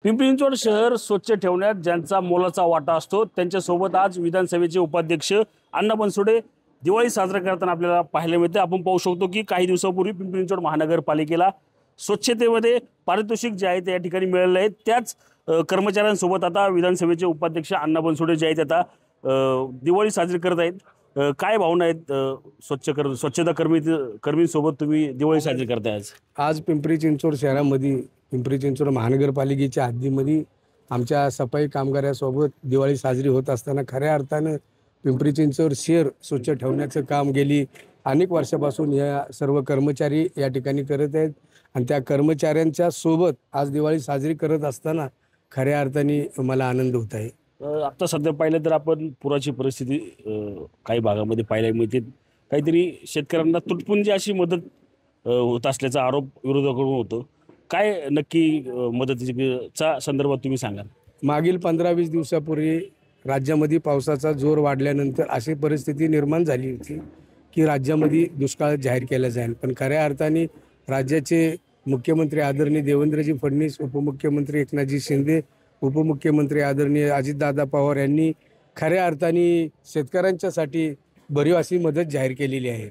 पिंपरी चिंचवड शहर स्वच्छ ठेवण्यात ज्यांचा मोलाचा वाटा असतो त्यांच्यासोबत आज विधानसभेचे उपाध्यक्ष अण्णा बनसोडे दिवाळी साजरा करताना आपल्याला पाहायला मिळते। आपण पाहू शकतो की काही दिवसापूर्वी पिंपरी चिंचवड महानगरपालिकेला स्वच्छतेमध्ये पारितोषिक जे आहे ते या ठिकाणी मिळाले आहे। त्याच कर्मचाऱ्यांसोबत आता विधानसभेचे उपाध्यक्ष अण्णा बनसोडे जे आहेत आता दिवाळी साजरी करत आहेत। काय भावना आहेत स्वच्छता कर्मींसोबत तुम्ही दिवाळी साजरी करताय आज? आज पिंपरी चिंचवड शहरामध्ये पिंपरी चिंचवड महानगरपालिकेच्या हद्दीमध्ये आमच्या सफाई कामगारांसोबत दिवाळी साजरी होत असताना खऱ्या अर्थानं पिंपरी चिंचवड शहर स्वच्छ ठेवण्याचं काम गेली अनेक वर्षापासून या सर्व कर्मचारी या ठिकाणी करत आहेत आणि त्या कर्मचाऱ्यांच्या सोबत आज दिवाळी साजरी करत असताना खऱ्या अर्थाने मला आनंद होत आहे। आता सध्या पाहिलं तर आपण पुराची परिस्थिती काही भागामध्ये पाहायला मिळते। काहीतरी शेतकऱ्यांना तुटपुंजी अशी मदत होत असल्याचा आरोप विरोधकाकडून होतो। काय नक्की मदतीचा संदर्भात तुम्ही सांगा? मागील 15-20 दिवसापूर्वी राज्यामध्ये पावसाचा जोर वाढल्यानंतर अशी परिस्थिती निर्माण झाली होती की राज्यामध्ये दुष्काळ जाहीर केला जाईल, पण खऱ्या अर्थाने राज्याचे मुख्यमंत्री आदरणीय देवेंद्रजी फडणवीस, उपमुख्यमंत्री एकनाथजी शिंदे, उपमुख्यमंत्री आदरणीय अजितदादा पवार यांनी खऱ्या अर्थाने शेतकऱ्यांच्यासाठी भरीव अशी मदत जाहीर केलेली आहे।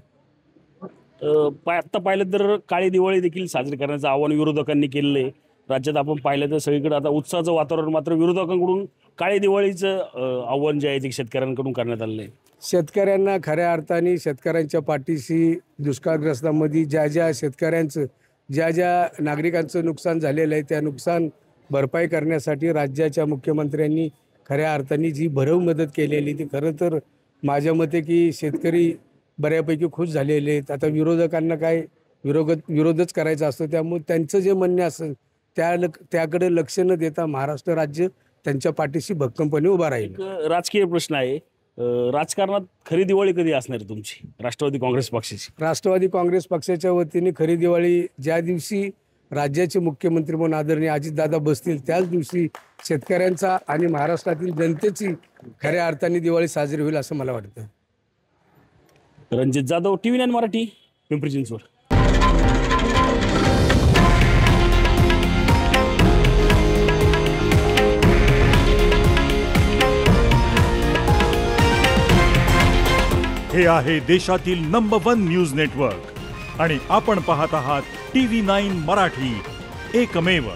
आता पाहिलं तर काळी दिवाळी देखील साजरी करण्याचं आवाहन विरोधकांनी केलेलं आहे। राज्यात आपण पाहिलं तर सगळीकडे आता उत्साहाचं वातावरण, मात्र विरोधकांकडून काळी दिवाळीचं आव्हान जे आहे ते शेतकऱ्यांकडून करण्यात आलेलं आहे। शेतकऱ्यांना खऱ्या अर्थाने शेतकऱ्यांच्या पाठीशी दुष्काळग्रस्तांमध्ये ज्या शेतकऱ्यांचं ज्या नागरिकांचं नुकसान झालेलं आहे त्या नुकसान भरपाई करण्यासाठी राज्याच्या मुख्यमंत्र्यांनी खऱ्या अर्थाने जी भरव मदत केलेली ती खरं तर माझ्या मते की शेतकरी बऱ्यापैकी खुश झालेले आहेत। आता विरोधकांना काय विरोधच करायचा असतो, त्यामुळे त्यांचं जे म्हणणे असेल त्याकडे लक्ष न देता महाराष्ट्र राज्य त्यांच्या पाठीशी भक्कमपणे उभा राहील। राजकीय प्रश्न आहे, राजकारणात खरी दिवाळी कधी असणार तुमची राष्ट्रवादी काँग्रेस पक्षाची? राष्ट्रवादी काँग्रेस पक्षाच्या वतीने खरी दिवाळी ज्या दिवशी राज्याचे मुख्यमंत्री म्हणून आदरणीय अजितदादा बसतील त्याच दिवशी शेतकऱ्यांचा आणि महाराष्ट्रातील जनतेची खऱ्या अर्थाने दिवाळी साजरी होईल असं मला वाटतं। रणजित जाधव, TV9 मराठी, पिंपरी चिंचवड। हे आहे देशातील नंबर 1 न्यूज नेटवर्क आणि आपण पाहत आहात TV9 मराठी, एकमेव।